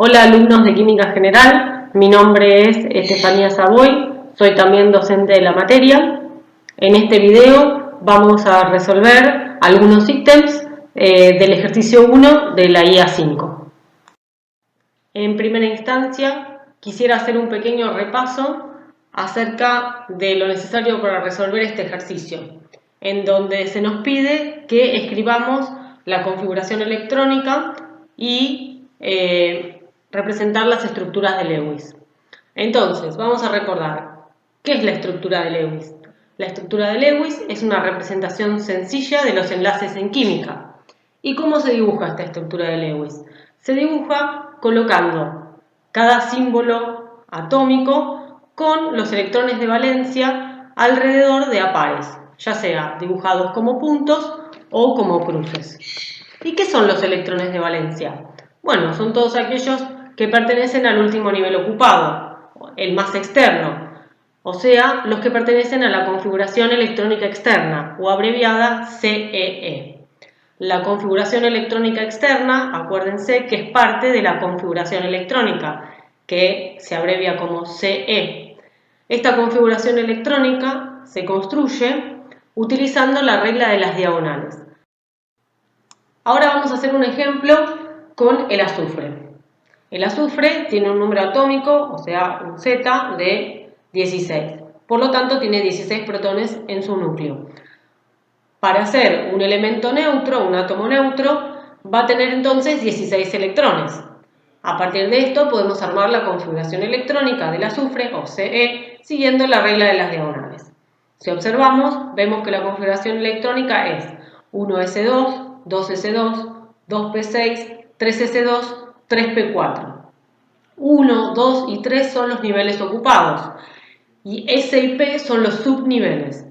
Hola alumnos de Química General, mi nombre es Estefanía Savoy, soy también docente de la materia. En este video vamos a resolver algunos ítems del ejercicio 1 de la IA 5. En primera instancia quisiera hacer un pequeño repaso acerca de lo necesario para resolver este ejercicio, en donde se nos pide que escribamos la configuración electrónica y representar las estructuras de Lewis. Entonces, vamos a recordar, ¿qué es la estructura de Lewis? La estructura de Lewis es una representación sencilla de los enlaces en química. ¿Y cómo se dibuja esta estructura de Lewis? Se dibuja colocando cada símbolo atómico con los electrones de valencia alrededor de a pares, ya sea dibujados como puntos o como cruces. ¿Y qué son los electrones de valencia? Bueno, son todos aquellos que pertenecen al último nivel ocupado, el más externo, o sea, los que pertenecen a la configuración electrónica externa, o abreviada CEE. La configuración electrónica externa, acuérdense que es parte de la configuración electrónica, que se abrevia como CE. Esta configuración electrónica se construye utilizando la regla de las diagonales. Ahora vamos a hacer un ejemplo con el azufre. El azufre tiene un número atómico, o sea, un Z de 16. Por lo tanto, tiene 16 protones en su núcleo. Para ser un elemento neutro, un átomo neutro, va a tener entonces 16 electrones. A partir de esto podemos armar la configuración electrónica del azufre, o CE, siguiendo la regla de las diagonales. Si observamos, vemos que la configuración electrónica es 1s2, 2s2, 2p6, 3s2, 3p4. 1, 2 y 3 son los niveles ocupados y S y P son los subniveles.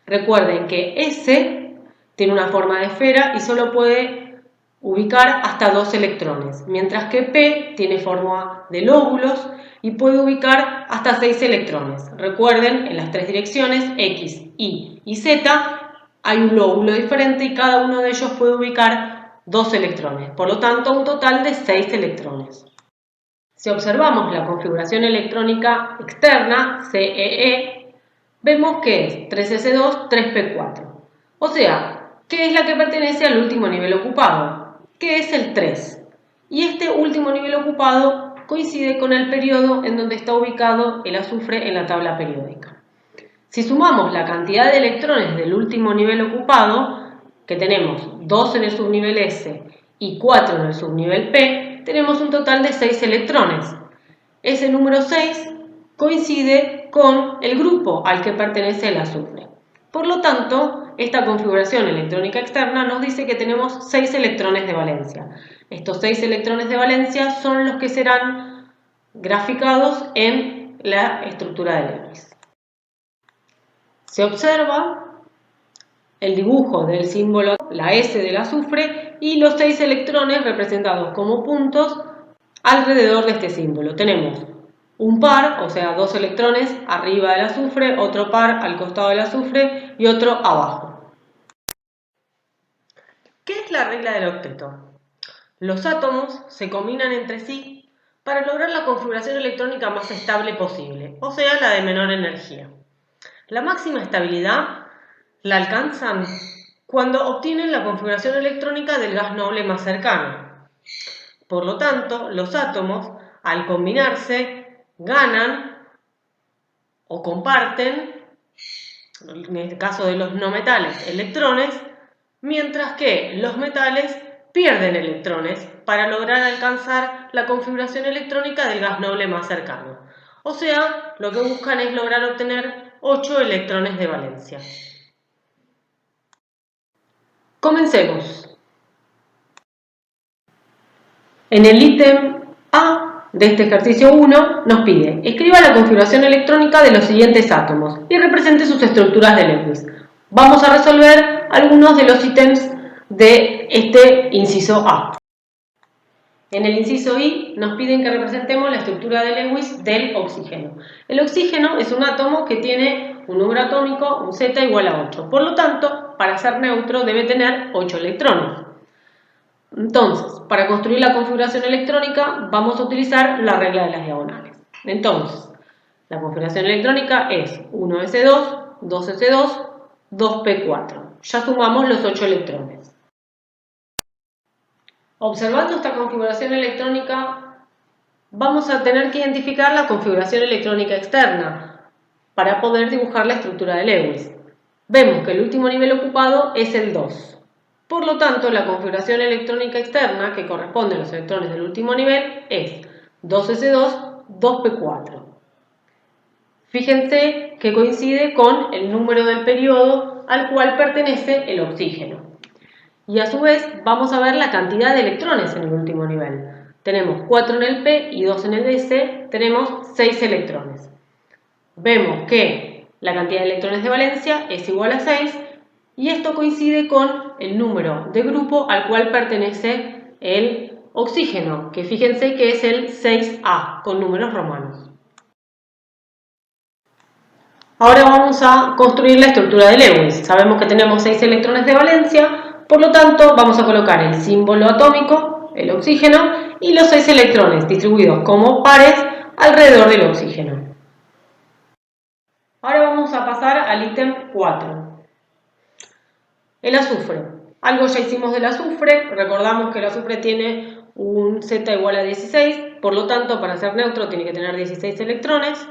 Recuerden que S tiene una forma de esfera y solo puede ubicar hasta 2 electrones, mientras que P tiene forma de lóbulos y puede ubicar hasta 6 electrones. Recuerden, en las tres direcciones, X, Y y Z, hay un lóbulo diferente y cada uno de ellos puede ubicar 2 electrones, por lo tanto un total de 6 electrones. Si observamos la configuración electrónica externa, CEE, vemos que es 3s2, 3p4. O sea, ¿qué es la que pertenece al último nivel ocupado? Que es el 3. Y este último nivel ocupado coincide con el periodo en donde está ubicado el azufre en la tabla periódica. Si sumamos la cantidad de electrones del último nivel ocupado, que tenemos 2 en el subnivel S y 4 en el subnivel P, tenemos un total de 6 electrones. Ese número 6 coincide con el grupo al que pertenece el azufre. Por lo tanto, esta configuración electrónica externa nos dice que tenemos 6 electrones de valencia. Estos 6 electrones de valencia son los que serán graficados en la estructura de Lewis. Se observa el dibujo del símbolo, la S del azufre, y los 6 electrones representados como puntos alrededor de este símbolo. Tenemos un par, o sea, 2 electrones arriba del azufre, otro par al costado del azufre y otro abajo. ¿Qué es la regla del octeto? Los átomos se combinan entre sí para lograr la configuración electrónica más estable posible, o sea, la de menor energía. La máxima estabilidad la alcanzan cuando obtienen la configuración electrónica del gas noble más cercano. Por lo tanto, los átomos, al combinarse, ganan o comparten, en el caso de los no metales, electrones, mientras que los metales pierden electrones para lograr alcanzar la configuración electrónica del gas noble más cercano. O sea, lo que buscan es lograr obtener 8 electrones de valencia. Comencemos. En el ítem A de este ejercicio 1 nos pide: escriba la configuración electrónica de los siguientes átomos y represente sus estructuras de Lewis. Vamos a resolver algunos de los ítems de este inciso A. En el inciso I nos piden que representemos la estructura de Lewis del oxígeno. El oxígeno es un átomo que tiene un número atómico, un Z igual a 8. Por lo tanto, para ser neutro debe tener 8 electrones. Entonces, para construir la configuración electrónica vamos a utilizar la regla de las diagonales. Entonces, la configuración electrónica es 1s2, 2s2, 2p4. Ya sumamos los 8 electrones. Observando esta configuración electrónica, vamos a tener que identificar la configuración electrónica externa para poder dibujar la estructura de Lewis. Vemos que el último nivel ocupado es el 2. Por lo tanto, la configuración electrónica externa que corresponde a los electrones del último nivel es 2s2, 2p4. Fíjense que coincide con el número del periodo al cual pertenece el oxígeno. Y a su vez vamos a ver la cantidad de electrones en el último nivel. Tenemos 4 en el P y 2 en el S, tenemos 6 electrones. Vemos que la cantidad de electrones de valencia es igual a 6 y esto coincide con el número de grupo al cual pertenece el oxígeno, que fíjense que es el 6A con números romanos. Ahora vamos a construir la estructura de Lewis. Sabemos que tenemos 6 electrones de valencia, por lo tanto vamos a colocar el símbolo atómico, el oxígeno, y los 6 electrones distribuidos como pares alrededor del oxígeno. Ahora vamos a pasar al ítem 4. El azufre. Algo ya hicimos del azufre, recordamos que el azufre tiene un Z igual a 16, por lo tanto para ser neutro tiene que tener 16 electrones.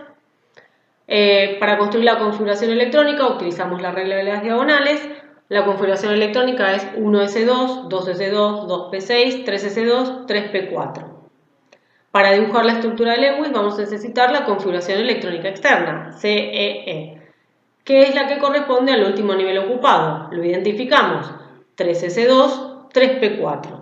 Para construir la configuración electrónica utilizamos la regla de las diagonales. La configuración electrónica es 1s2, 2s2, 2p6, 3s2, 3p4. Para dibujar la estructura de Lewis vamos a necesitar la configuración electrónica externa, CEE, que es la que corresponde al último nivel ocupado. Lo identificamos, 3s2, 3p4.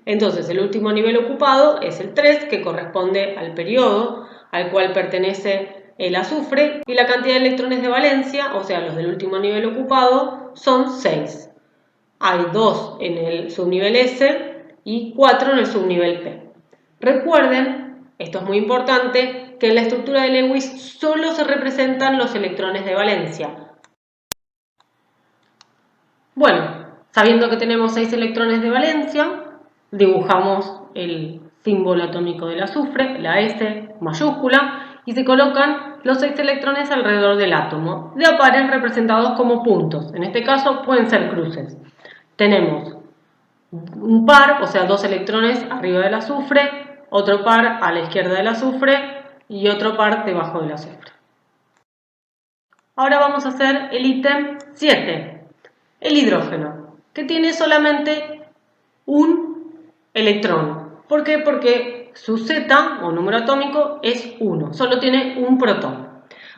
Entonces el último nivel ocupado es el 3, que corresponde al periodo al cual pertenece el azufre, y la cantidad de electrones de valencia, o sea los del último nivel ocupado, son 6. Hay 2 en el subnivel S y 4 en el subnivel P. Recuerden, esto es muy importante, que en la estructura de Lewis solo se representan los electrones de valencia. Bueno, sabiendo que tenemos 6 electrones de valencia, dibujamos el símbolo atómico del azufre, la S mayúscula, y se colocan los 6 electrones alrededor del átomo, de a pares representados como puntos. En este caso pueden ser cruces. Tenemos un par, o sea, 2 electrones arriba del azufre, otro par a la izquierda del azufre y otro par debajo del azufre. Ahora vamos a hacer el ítem 7, el hidrógeno, que tiene solamente un electrón. ¿Por qué? Porque su Z, o número atómico, es 1, solo tiene un protón.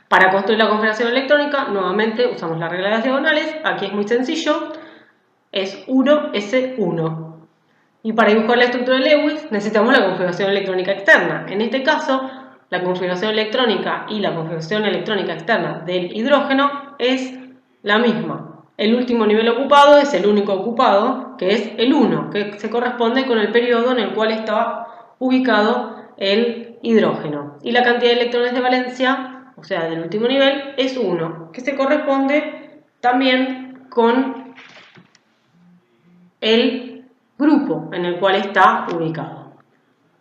Para construir la configuración electrónica, nuevamente usamos la regla de las diagonales. Aquí es muy sencillo, es 1s1. Y para dibujar la estructura de Lewis necesitamos la configuración electrónica externa. En este caso, la configuración electrónica y la configuración electrónica externa del hidrógeno es la misma. El último nivel ocupado es el único ocupado, que es el 1, que se corresponde con el periodo en el cual está ubicado el hidrógeno. Y la cantidad de electrones de valencia, o sea, del último nivel, es 1, que se corresponde también con el grupo en el cual está ubicado.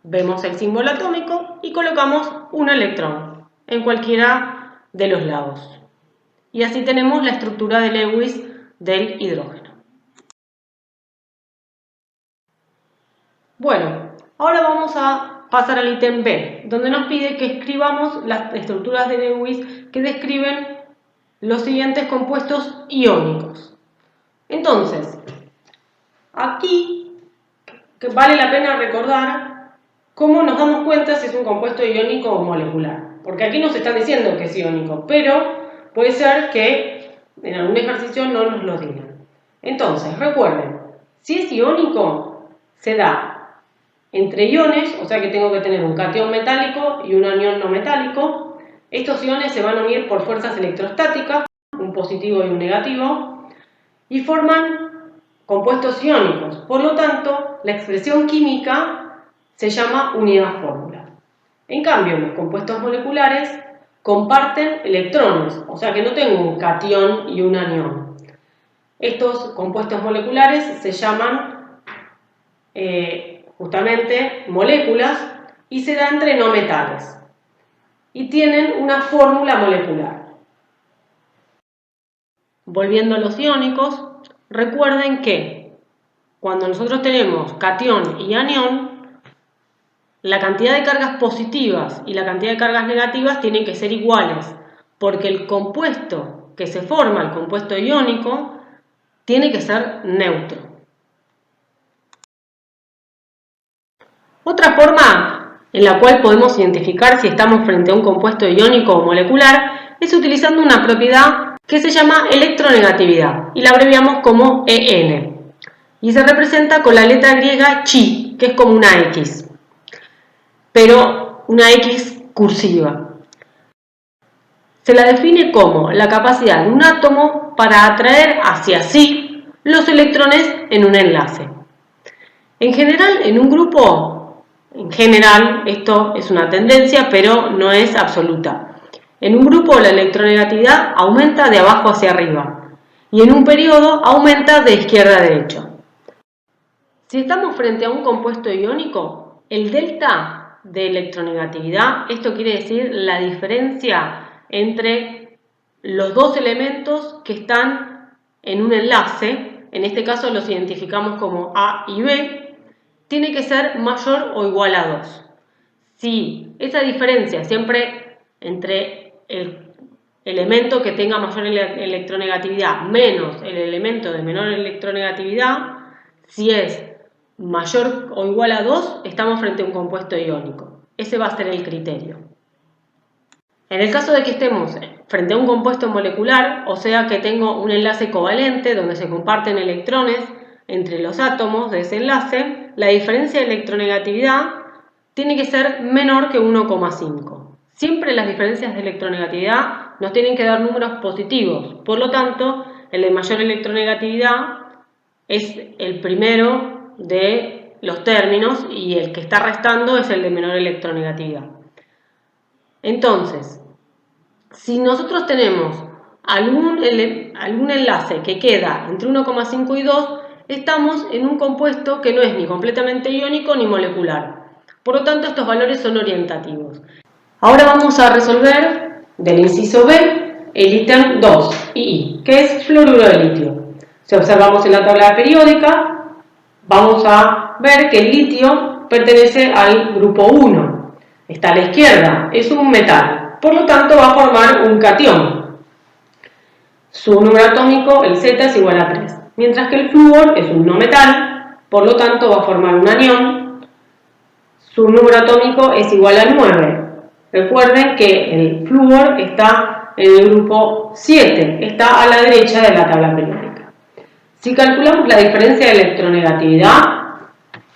Vemos el símbolo atómico y colocamos un electrón en cualquiera de los lados. Y así tenemos la estructura de Lewis del hidrógeno. Bueno, ahora vamos a pasar al ítem B, donde nos pide que escribamos las estructuras de Lewis que describen los siguientes compuestos iónicos. Entonces, aquí que vale la pena recordar cómo nos damos cuenta si es un compuesto iónico o molecular. Porque aquí nos están diciendo que es iónico, pero puede ser que en algún ejercicio no nos lo digan. Entonces, recuerden, si es iónico, se da entre iones, o sea que tengo que tener un catión metálico y un anión no metálico. Estos iones se van a unir por fuerzas electrostáticas, un positivo y un negativo, y forman compuestos iónicos. Por lo tanto, la expresión química se llama unidad fórmula. En cambio, los compuestos moleculares comparten electrones, o sea que no tengo un catión y un anión. Estos compuestos moleculares se llaman justamente moléculas y se da entre no metales y tienen una fórmula molecular. Volviendo a los iónicos, recuerden que cuando nosotros tenemos catión y anión, la cantidad de cargas positivas y la cantidad de cargas negativas tienen que ser iguales, porque el compuesto que se forma, el compuesto iónico, tiene que ser neutro. Otra forma en la cual podemos identificar si estamos frente a un compuesto iónico o molecular es utilizando una propiedad que se llama electronegatividad y la abreviamos como EN y se representa con la letra griega chi, que es como una X, pero una X cursiva. Se la define como la capacidad de un átomo para atraer hacia sí los electrones en un enlace. En general, en un grupo, esto es una tendencia, pero no es absoluta. En un grupo la electronegatividad aumenta de abajo hacia arriba y en un periodo aumenta de izquierda a derecha. Si estamos frente a un compuesto iónico, el delta de electronegatividad, esto quiere decir la diferencia entre los dos elementos que están en un enlace, en este caso los identificamos como A y B, tiene que ser mayor o igual a 2. Si esa diferencia siempre entre el elemento que tenga mayor electronegatividad menos el elemento de menor electronegatividad, si es mayor o igual a 2, estamos frente a un compuesto iónico. Ese va a ser el criterio. En el caso de que estemos frente a un compuesto molecular, o sea que tengo un enlace covalente donde se comparten electrones entre los átomos de ese enlace, la diferencia de electronegatividad tiene que ser menor que 1,5. Siempre las diferencias de electronegatividad nos tienen que dar números positivos, por lo tanto, el de mayor electronegatividad es el primero de los términos y el que está restando es el de menor electronegatividad. Entonces, si nosotros tenemos algún enlace que queda entre 1,5 y 2, estamos en un compuesto que no es ni completamente iónico ni molecular. Por lo tanto, estos valores son orientativos. Ahora vamos a resolver del inciso B el ítem 2 y I, que es fluoruro de litio. Si observamos en la tabla periódica, vamos a ver que el litio pertenece al grupo 1. Está a la izquierda, es un metal, por lo tanto va a formar un catión. Su número atómico, el Z, es igual a 3. Mientras que el flúor es un no metal, por lo tanto va a formar un anión. Su número atómico es igual a 9. Recuerden que el flúor está en el grupo 7, está a la derecha de la tabla periódica. Si calculamos la diferencia de electronegatividad,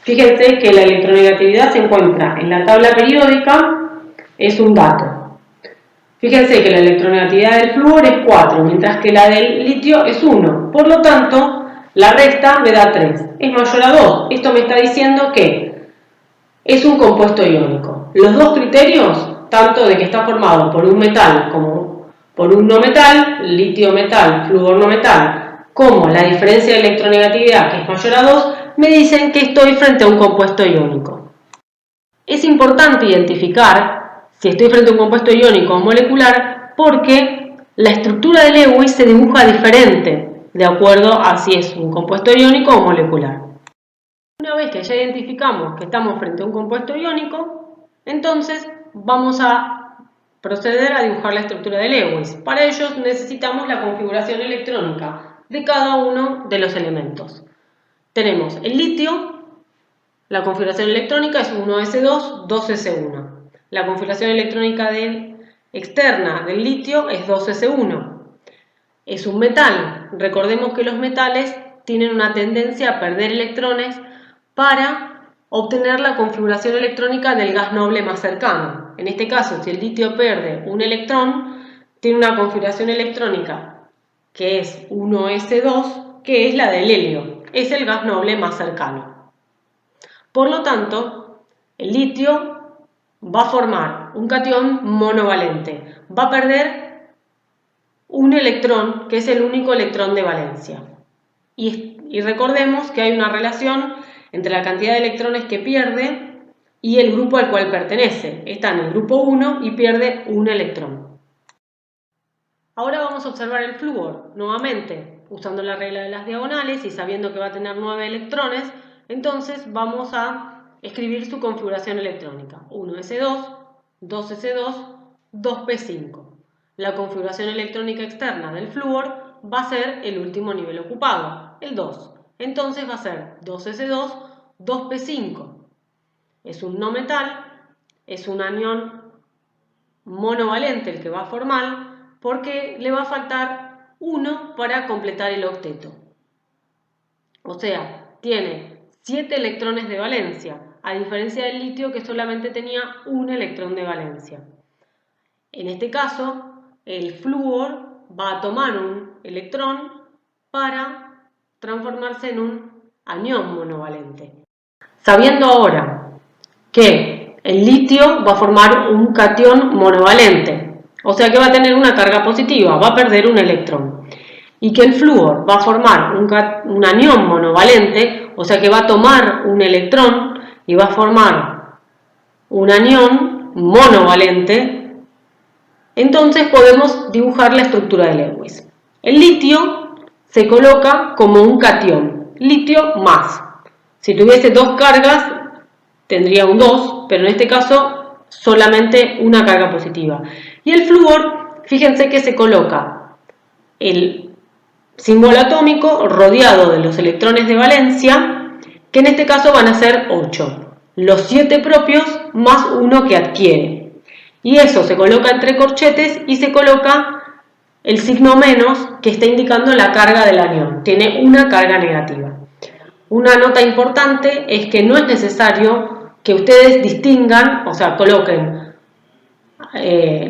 fíjense que la electronegatividad se encuentra en la tabla periódica, es un dato. Fíjense que la electronegatividad del flúor es 4, mientras que la del litio es 1. Por lo tanto, la resta me da 3. Es mayor a 2. Esto me está diciendo que es un compuesto iónico. Los dos criterios, tanto de que está formado por un metal como por un no metal, litio metal, flúor no metal, como la diferencia de electronegatividad, que es mayor a 2, me dicen que estoy frente a un compuesto iónico. Es importante identificar si estoy frente a un compuesto iónico o molecular porque la estructura de Lewis se dibuja diferente de acuerdo a si es un compuesto iónico o molecular. Una vez que ya identificamos que estamos frente a un compuesto iónico, entonces vamos a proceder a dibujar la estructura de Lewis. Para ello necesitamos la configuración electrónica de cada uno de los elementos. Tenemos el litio, la configuración electrónica es 1s2, 2s1. La configuración electrónica externa del litio es 2s1. Es un metal. Recordemos que los metales tienen una tendencia a perder electrones para obtener la configuración electrónica del gas noble más cercano. En este caso, si el litio pierde un electrón, tiene una configuración electrónica que es 1s2, que es la del helio. Es el gas noble más cercano. Por lo tanto, el litio va a formar un catión monovalente. Va a perder un electrón, que es el único electrón de valencia. Y recordemos que hay una relación entre la cantidad de electrones que pierde y el grupo al cual pertenece. Está en el grupo 1 y pierde un electrón. Ahora vamos a observar el flúor. Nuevamente, usando la regla de las diagonales y sabiendo que va a tener 9 electrones, entonces vamos a escribir su configuración electrónica. 1s2, 2s2, 2p5. La configuración electrónica externa del flúor va a ser el último nivel ocupado, el 2. Entonces va a ser 2s2, 2p5. Es un no metal, es un anión monovalente el que va a formar, porque le va a faltar 1 para completar el octeto. O sea, tiene 7 electrones de valencia, a diferencia del litio que solamente tenía un electrón de valencia. En este caso, el flúor va a tomar un electrón para transformarse en un anión monovalente. Sabiendo ahora que el litio va a formar un catión monovalente, o sea que va a tener una carga positiva, va a perder un electrón, y que el flúor va a formar un anión monovalente, o sea que va a tomar un electrón y va a formar un anión monovalente, entonces podemos dibujar la estructura de Lewis. El litio se coloca como un catión, litio más. Si tuviese dos cargas tendría un 2, pero en este caso solamente una carga positiva. Y el flúor, fíjense que se coloca el símbolo atómico rodeado de los electrones de valencia, que en este caso van a ser 8, los 7 propios más 1 que adquiere. Y eso se coloca entre corchetes y se coloca el signo menos que está indicando la carga del anión, tiene una carga negativa. Una nota importante es que no es necesario que ustedes distingan, o sea, coloquen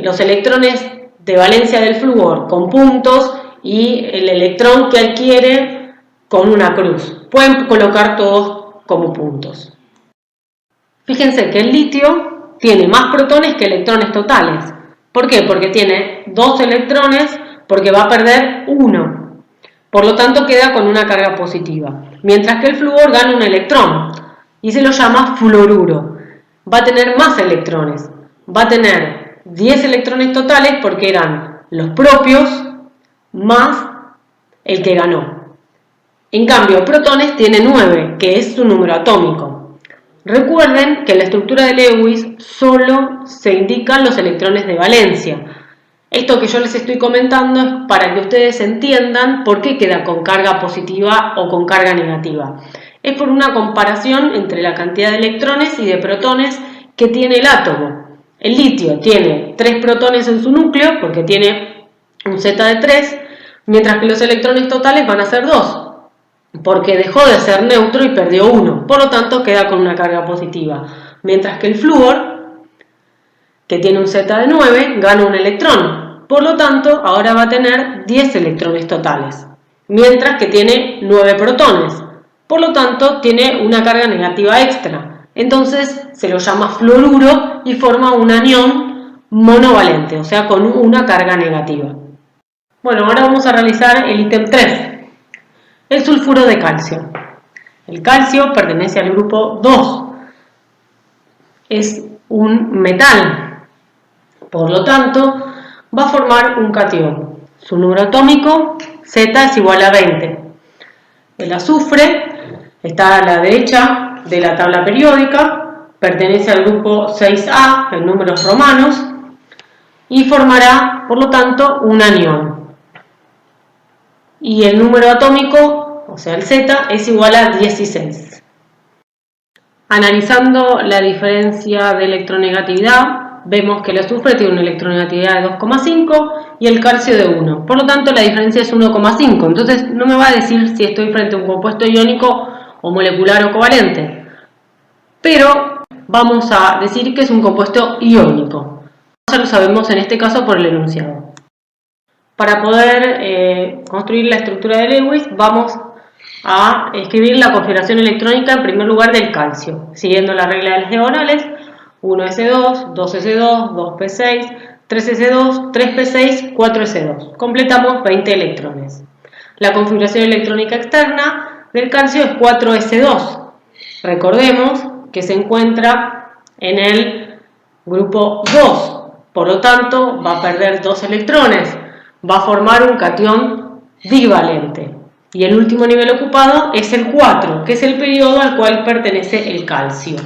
los electrones de valencia del flúor con puntos y el electrón que adquiere con una cruz. Pueden colocar todos como puntos. Fíjense que el litio tiene más protones que electrones totales. ¿Por qué? Porque tiene 2 electrones, porque va a perder 1. Por lo tanto queda con una carga positiva. Mientras que el flúor gana un electrón y se lo llama fluoruro. Va a tener más electrones. Va a tener 10 electrones totales porque eran los propios más el que ganó. En cambio, protones tiene 9, que es su número atómico. Recuerden que en la estructura de Lewis solo se indican los electrones de valencia. Esto que yo les estoy comentando es para que ustedes entiendan por qué queda con carga positiva o con carga negativa. Es por una comparación entre la cantidad de electrones y de protones que tiene el átomo. El litio tiene 3 protones en su núcleo porque tiene un Z de 3, mientras que los electrones totales van a ser 2, porque dejó de ser neutro y perdió 1, por lo tanto queda con una carga positiva. Mientras que el flúor, que tiene un Z de 9, gana un electrón, por lo tanto ahora va a tener 10 electrones totales, mientras que tiene 9 protones, por lo tanto tiene una carga negativa extra. Entonces se lo llama fluoruro y forma un anión monovalente, o sea con una carga negativa. Bueno, ahora vamos a realizar el ítem 3, el sulfuro de calcio. El calcio pertenece al grupo 2, es un metal, por lo tanto va a formar un catión. Su número atómico Z es igual a 20. El azufre está a la derecha de la tabla periódica, pertenece al grupo 6A en números romanos y formará, por lo tanto, un anión. Y el número atómico, o sea el Z, es igual a 16. Analizando la diferencia de electronegatividad, vemos que el azufre tiene una electronegatividad de 2,5 y el calcio de 1. Por lo tanto, la diferencia es 1,5. Entonces, no me va a decir si estoy frente a un compuesto iónico o molecular o covalente. Pero vamos a decir que es un compuesto iónico. Ya lo sabemos en este caso por el enunciado. Para poder construir la estructura de Lewis, vamos a escribir la configuración electrónica en primer lugar del calcio, siguiendo la regla de las diagonales: 1s2, 2s2, 2p6, 3s2, 3p6, 4s2. Completamos 20 electrones. La configuración electrónica externa del calcio es 4s2. Recordemos que se encuentra en el grupo 2, por lo tanto va a perder 2 electrones, va a formar un catión divalente. Y el último nivel ocupado es el 4, que es el periodo al cual pertenece el calcio.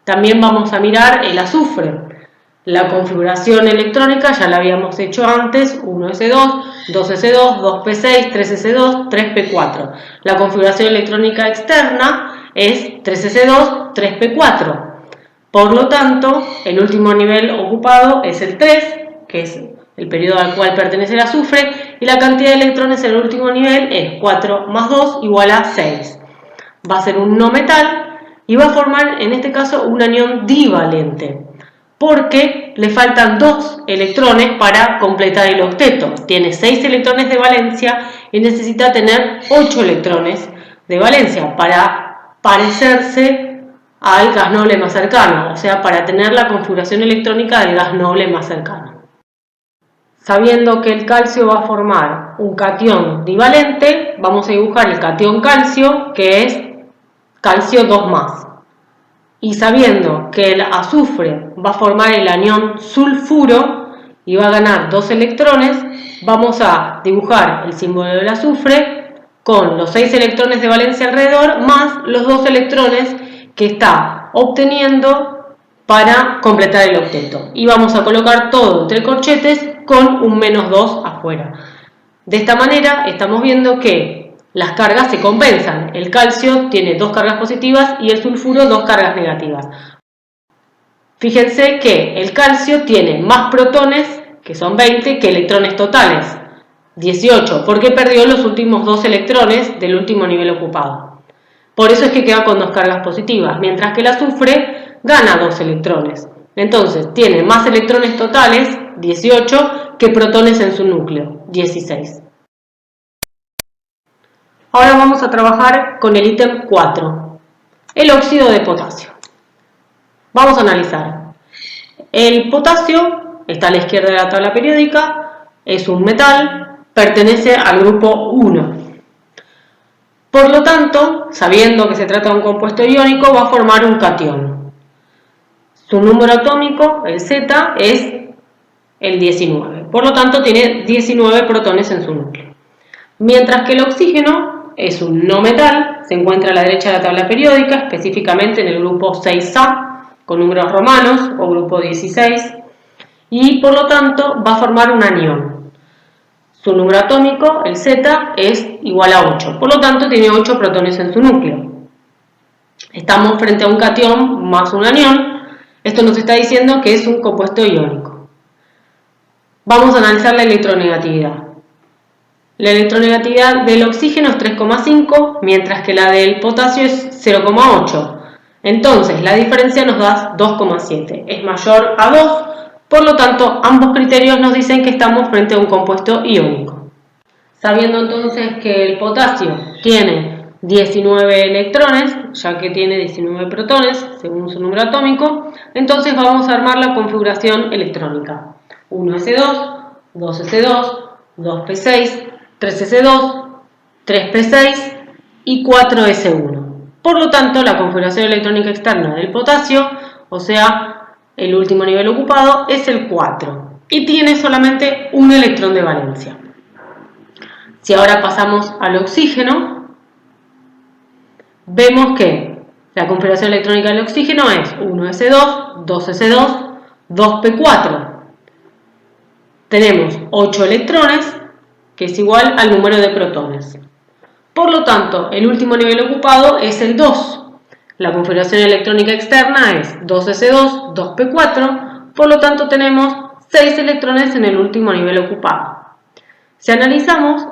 También vamos a mirar el azufre. La configuración electrónica ya la habíamos hecho antes, 1s2, 2s2, 2p6, 3s2, 3p4. La configuración electrónica externa es 3s2, 3p4. Por lo tanto, el último nivel ocupado es el 3, que es el periodo al cual pertenece el azufre, y la cantidad de electrones en el último nivel es 4 más 2 igual a 6. Va a ser un no metal y va a formar en este caso un anión divalente, porque le faltan 2 electrones para completar el octeto. Tiene 6 electrones de valencia y necesita tener 8 electrones de valencia para parecerse al gas noble más cercano, o sea, para tener la configuración electrónica del gas noble más cercano. Sabiendo que el calcio va a formar un catión divalente, vamos a dibujar el catión calcio, que es calcio 2+. Y sabiendo que el azufre va a formar el anión sulfuro y va a ganar 2 electrones, vamos a dibujar el símbolo del azufre con los 6 electrones de valencia alrededor más los 2 electrones que está obteniendo para completar el octeto. Y vamos a colocar todo entre corchetes con un -2 afuera. De esta manera estamos viendo que las cargas se compensan. El calcio tiene 2 cargas positivas y el sulfuro 2 cargas negativas. Fíjense que el calcio tiene más protones, que son 20, que electrones totales, 18, porque perdió los últimos 2 electrones del último nivel ocupado. Por eso es que queda con 2 cargas positivas, mientras que el azufre gana 2 electrones. Entonces tiene más electrones totales, 18, que protones en su núcleo, 16. Ahora vamos a trabajar con el ítem 4, el óxido de potasio. Vamos a analizar. El potasio está a la izquierda de la tabla periódica, es un metal, pertenece al grupo 1. Por lo tanto, sabiendo que se trata de un compuesto iónico, va a formar un catión. Su número atómico, el Z, es el 19. Por lo tanto, tiene 19 protones en su núcleo. Mientras que el oxígeno es un no metal, se encuentra a la derecha de la tabla periódica, específicamente en el grupo 6A, con números romanos, o grupo 16, y por lo tanto va a formar un anión. Su número atómico, el Z, es igual a 8. Por lo tanto, tiene 8 protones en su núcleo. Estamos frente a un catión más un anión. Esto nos está diciendo que es un compuesto iónico. Vamos a analizar la electronegatividad. La electronegatividad del oxígeno es 3,5, mientras que la del potasio es 0,8. Entonces, la diferencia nos da 2,7. Es mayor a 2, por lo tanto, ambos criterios nos dicen que estamos frente a un compuesto iónico. Sabiendo entonces que el potasio tiene 19 electrones, ya que tiene 19 protones, según su número atómico, entonces vamos a armar la configuración electrónica. 1s2, 2s2, 2p6, 3s2, 3p6 y 4s1. Por lo tanto, la configuración electrónica externa del potasio, o sea, el último nivel ocupado, es el 4 y tiene solamente un electrón de valencia. Si ahora pasamos al oxígeno, vemos que la configuración electrónica del oxígeno es 1s2, 2s2, 2p4. Tenemos 8 electrones, que es igual al número de protones. Por lo tanto, el último nivel ocupado es el 2. La configuración electrónica externa es 2s2, 2p4, por lo tanto tenemos 6 electrones en el último nivel ocupado. Si analizamos,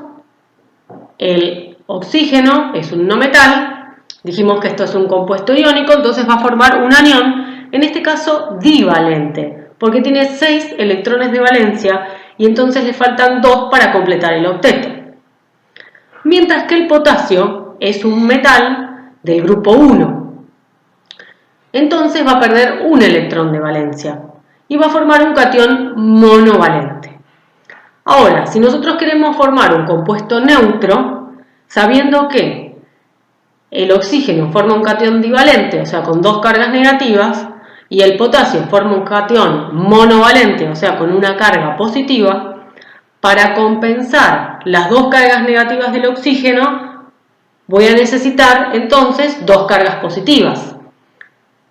el oxígeno es un no metal, dijimos que esto es un compuesto iónico, entonces va a formar un anión, en este caso divalente, porque tiene 6 electrones de valencia y entonces le faltan 2 para completar el octeto. Mientras que el potasio es un metal del grupo 1. Entonces va a perder un electrón de valencia y va a formar un catión monovalente. Ahora, si nosotros queremos formar un compuesto neutro, sabiendo que el oxígeno forma un catión divalente, o sea, con dos cargas negativas, y el potasio forma un catión monovalente, o sea, con una carga positiva, para compensar las dos cargas negativas del oxígeno, voy a necesitar entonces dos cargas positivas.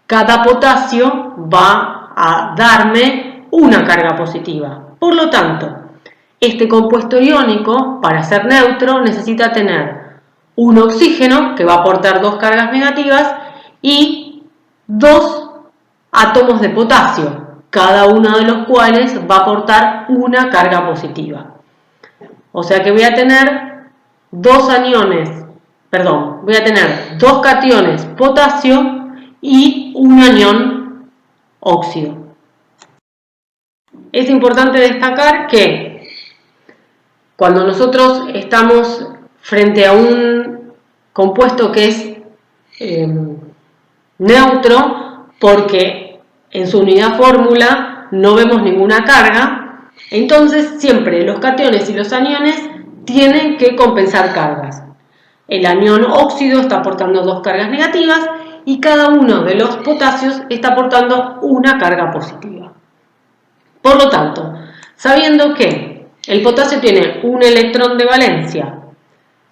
Cada potasio va a darme una carga positiva. Por lo tanto, este compuesto iónico, para ser neutro, necesita tener un oxígeno que va a aportar dos cargas negativas y dos átomos de potasio, cada uno de los cuales va a aportar una carga positiva. O sea que voy a tener dos cationes potasio y un anión óxido. Es importante destacar que cuando nosotros estamos frente a un compuesto que es neutro, porque en su unidad fórmula no vemos ninguna carga, entonces siempre los cationes y los aniones tienen que compensar cargas. El anión óxido está aportando dos cargas negativas y cada uno de los potasios está aportando una carga positiva. Por lo tanto, sabiendo que el potasio tiene un electrón de valencia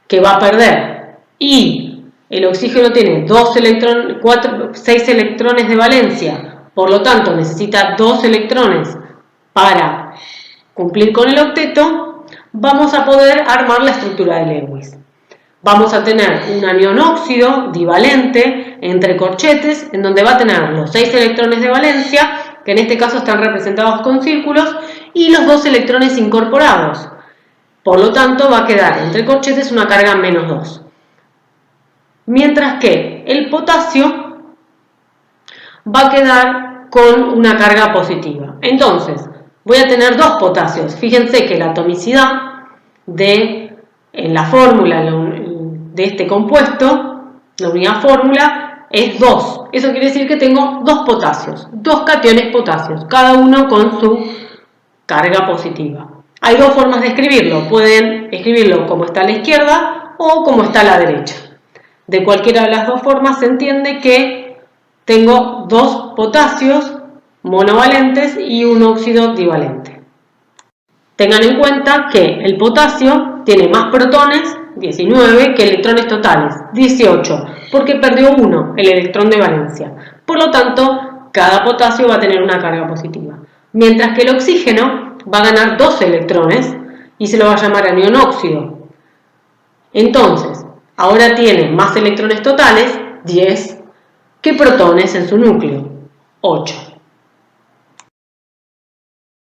que va a perder y el oxígeno tiene 6 electrones de valencia, por lo tanto necesita 2 electrones para cumplir con el octeto, vamos a poder armar la estructura de Lewis. Vamos a tener un anión óxido divalente entre corchetes, en donde va a tener los 6 electrones de valencia, que en este caso están representados con círculos, y los 2 electrones incorporados. Por lo tanto, va a quedar entre corchetes una carga menos 2. Mientras que el potasio va a quedar con una carga positiva. Entonces, voy a tener dos potasios. Fíjense que la atomicidad en la fórmula de este compuesto, la unidad fórmula, es 2. Eso quiere decir que tengo dos potasios, dos cationes potasios, cada uno con su carga positiva. Hay dos formas de escribirlo. Pueden escribirlo como está a la izquierda o como está a la derecha. De cualquiera de las dos formas se entiende que tengo dos potasios monovalentes y un óxido divalente. Tengan en cuenta que el potasio tiene más protones, 19, que electrones totales, 18, porque perdió uno, el electrón de valencia. Por lo tanto, cada potasio va a tener una carga positiva. Mientras que el oxígeno va a ganar 2 electrones y se lo va a llamar anión óxido. Entonces, ahora tiene más electrones totales, 10, que protones en su núcleo, 8.